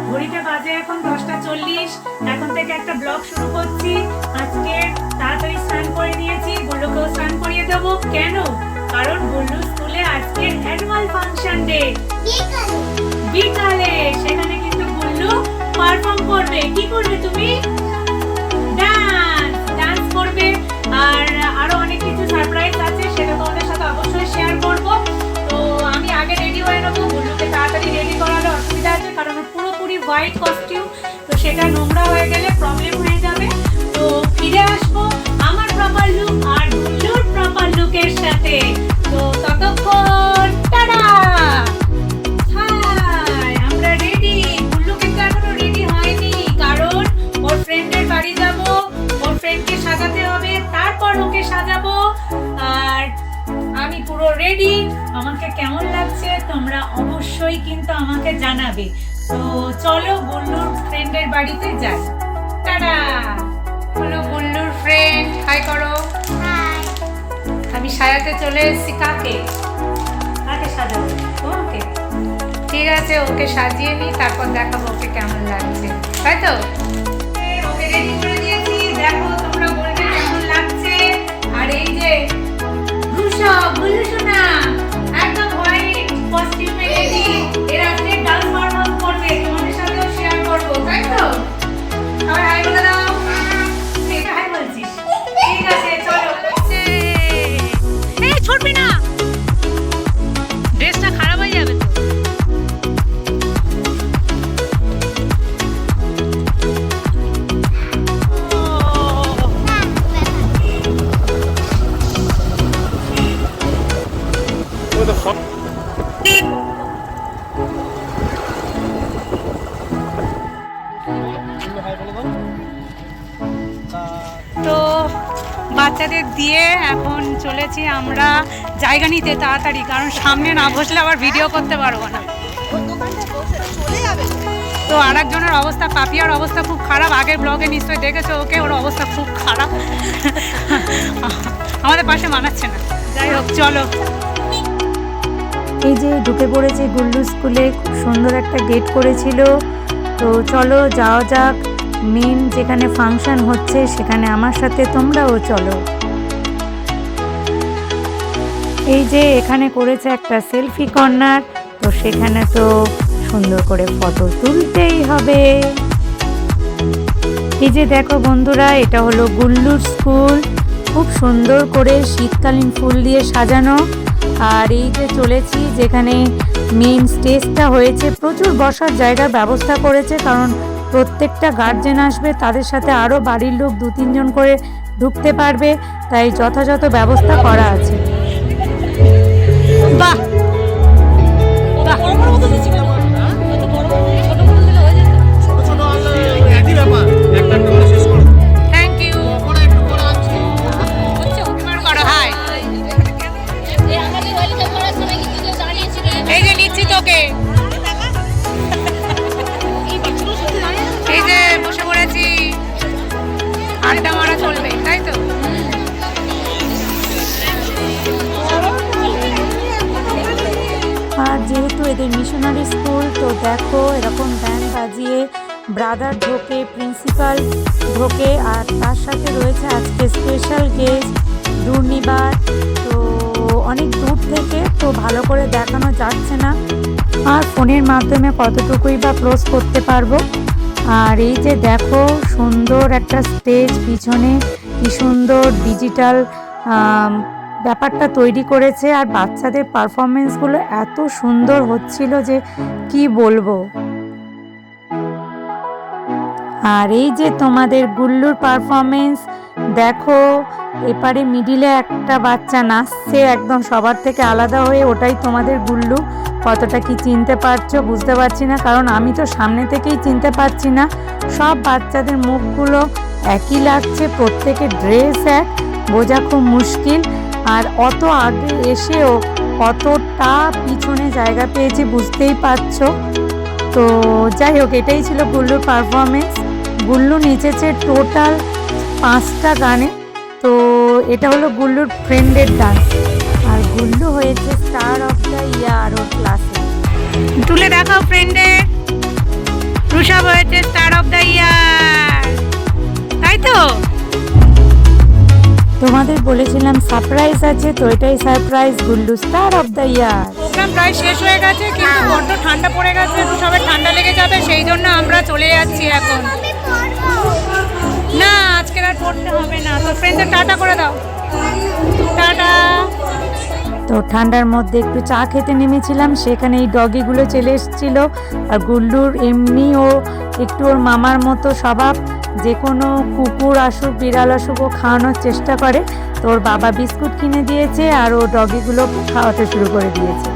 ঘড়িতে বাজে এখন 10:40। এখন থেকে একটা ব্লগ শুরু করছি। আজকে তাড়াতাড়ি স্নান করে নিয়েছি, গুল্লুকেও স্নান করিয়ে দেবো। কেন? কারণ গুল্লু স্কুলে আজকে অ্যানুয়াল ফাংশন ডে, বিকালে। সেখানে কিন্তু গুল্লু পারফর্ম করবে। কি করবে তুমি? ডান্স করবে। আর আরো অনেক কিছু সারপ্রাইজ আছে, সেটা তোমাদের সাথে অবশ্যই শেয়ার করব। তো আমি আগে রেডি হয়ে নেবো। গুল্লুকে তাড়াতাড়ি রেডি করালে অসুবিধা আছে, কারণ পুরোপুরি হোয়াইট কস্টিউম, তো সেটা নোংরা হয়ে গেলে প্রবলেম হয়ে যাবে। তো ফিরে আসবো আমার প্রপার লুক আর গুল্লুর প্রপার লুকের সাথে। তো ততক্ষণ টাটা। হাই, আমরা রেডি। গুল্লু কিন্তু এখনো রেডি হয়নি, কারণ ওর ফ্রেন্ডের বাড়ি যাব, ওর ফ্রেন্ডকে সাজাতে হবে, তারপর ওকে সাজাবো। আর আমি পুরো রেডি। আমাকে কেমন লাগছে তোমরা অবশ্যই কিন্তু আমাকে জানাবে। তো চলো গুল্লুর ফ্রেন্ডের বাড়িতে যাই। টাটা। হলো গুল্লুর ফ্রেন্ড, হাই করো। হাই। আমি সাজাতে চলে এসেছি। কাকে সাজাবো? ওকে, ঠিক আছে, ওকে সাজিয়ে নি, তারপর দেখাবো ওকে কেমন লাগছে, তাই তো? ওকে রেডি করে দিয়েছি, দেখো তোমরা বলবে কেমন লাগছে। আর এই যে গুল্লু সোনা একদম হোয়াইট কস্টিউমে রেডি। এর আজকে ডান্স পারফর্ম করবে, তোমাদের সাথেও শেয়ার করব, তাই তো? সবাই হাই বলে দাও। এটা হাই বলছিস? ঠিক আছে, চলো। এই ছুটবি না, ড্রেসটা খারাপ হয়ে যাবে তো। তো বাচ্চাদের দিয়ে এখন চলেছি আমরা জায়গা নিতে তাড়াতাড়ি, কারণ সামনে না বসলে আবার ভিডিও করতে পারবো না। তো আর একজনের অবস্থা, পাপিয়ার অবস্থা খুব খারাপ। আগের ব্লগে নিশ্চয়ই দেখেছো ওকে, ওর অবস্থা খুব খারাপ, আমাদের পাশে মানাচ্ছে না। যাই হোক, চলো। এই যে ঢুকে পড়েছে গুল্লু স্কুলে, খুব সুন্দর একটা গেট করেছিল। তো চলো যাওয়া যাক মেন যেখানে ফাংশন হচ্ছে সেখানে, আমার সাথে তোমরাও চলো। এই যে এখানে করেছে একটা সেলফি কর্নার, তো সেখানে তো সুন্দর করে ফটো তুলতেই হবে। এই যে দেখো বন্ধুরা, এটা হলো গুল্লুর স্কুল, খুব সুন্দর করে শীতকালীন ফুল দিয়ে সাজানো। আর এই যে চলেছি যেখানে মেন স্টেজটা হয়েছে, প্রচুর বসার জায়গার ব্যবস্থা করেছে, কারণ প্রত্যেকটা গার্জেন আসবে, তাদের সাথে আরও বাড়ির লোক 2-3 জন করে ঢুকতে পারবে, তাই যথাযথ ব্যবস্থা করা আছে। বাহ, থ্যাংক ইউ। এই যে নিচ্ছি তোকে, এই যে বসে পড়েছি, আড্ডা মারা চলবে, তাই তো? আর যেহেতু এদের মিশনারি স্কুল, তো দেখো এরকম ব্যান্ড বাজিয়ে ব্রাদার ঢোকে, প্রিন্সিপাল ঢোকে, আর তার সাথে রয়েছে আজকে স্পেশাল গেস্ট দুর্নিবার। তো অনেক দূর থেকে, তো ভালো করে দেখানো যাচ্ছে না, আর ফোনের মাধ্যমে কতটুকুই বা ক্লোজ করতে পারবো। আর এই যে দেখো সুন্দর একটা স্টেজ, পিছনে কি সুন্দর ডিজিটাল ব্যাপারটা তৈরি করেছে, আর বাচ্চাদের পারফরমেন্সগুলো এত সুন্দর হচ্ছিল যে কি বলবো। আর এই যে তোমাদের গুল্লুর পারফরমেন্স দেখো, এপারে মিডিলে একটা বাচ্চা নাচছে একদম সবার থেকে আলাদা হয়ে, ওটাই তোমাদের গুল্লু। কতটা কি চিনতে পারছো বুঝতে পারছি না, কারণ আমি তো সামনে থেকেই চিনতে পারছি না। সব বাচ্চাদের মুখগুলো একই লাগছে, প্রত্যেকের ড্রেস এক, বোঝা খুব মুশকিল। আর অত আগে এসেও কতটা পিছনে জায়গা পেয়েছি বুঝতেই পারছো। তো যাই হোক, এটাই ছিল গুল্লুর পারফরমেন্স। গুল্লু নেচেছে টোটাল 5টা গানে। তো এটা হলো গুল্লুর ফ্রেন্ডের ডান্স, আর গুল্লু হয়েছে স্টার অফ দ্য ইয়ার ওর ক্লাসে। তুলে দেখাও ফ্রেন্ডে। তোমাদের বলেছিলাম সারপ্রাইজ আছে, তো এটাই surprise, Gullu star of the year. Program প্রায় শেষ হয়ে গেছে, কিন্তু বড্ড ঠান্ডা পড়ে গেছে, একটু সবাই ঠান্ডা লেগে যাবে, সেই জন্য আমরা চলে যাচ্ছি এখন। না, আজকে আর পড়তে হবে না। তো ফ্রেন্ডদের টাটা করে দাও, টাটা। তো ঠান্ডার মধ্যে একটু চা খেতে নেমেছিলাম, সেখানে এই ডগিগুলো চলে এসেছিলো। আর গুল্লুর এমনিও একটু ওর মামার মতো স্বভাব, যে কোনো কুকুর আসুক বিড়াল আসুক ও খাওয়ানোর চেষ্টা করে। তো ওর বাবা বিস্কুট কিনে দিয়েছে আর ও ডগিগুলো খাওয়াতে শুরু করে দিয়েছে।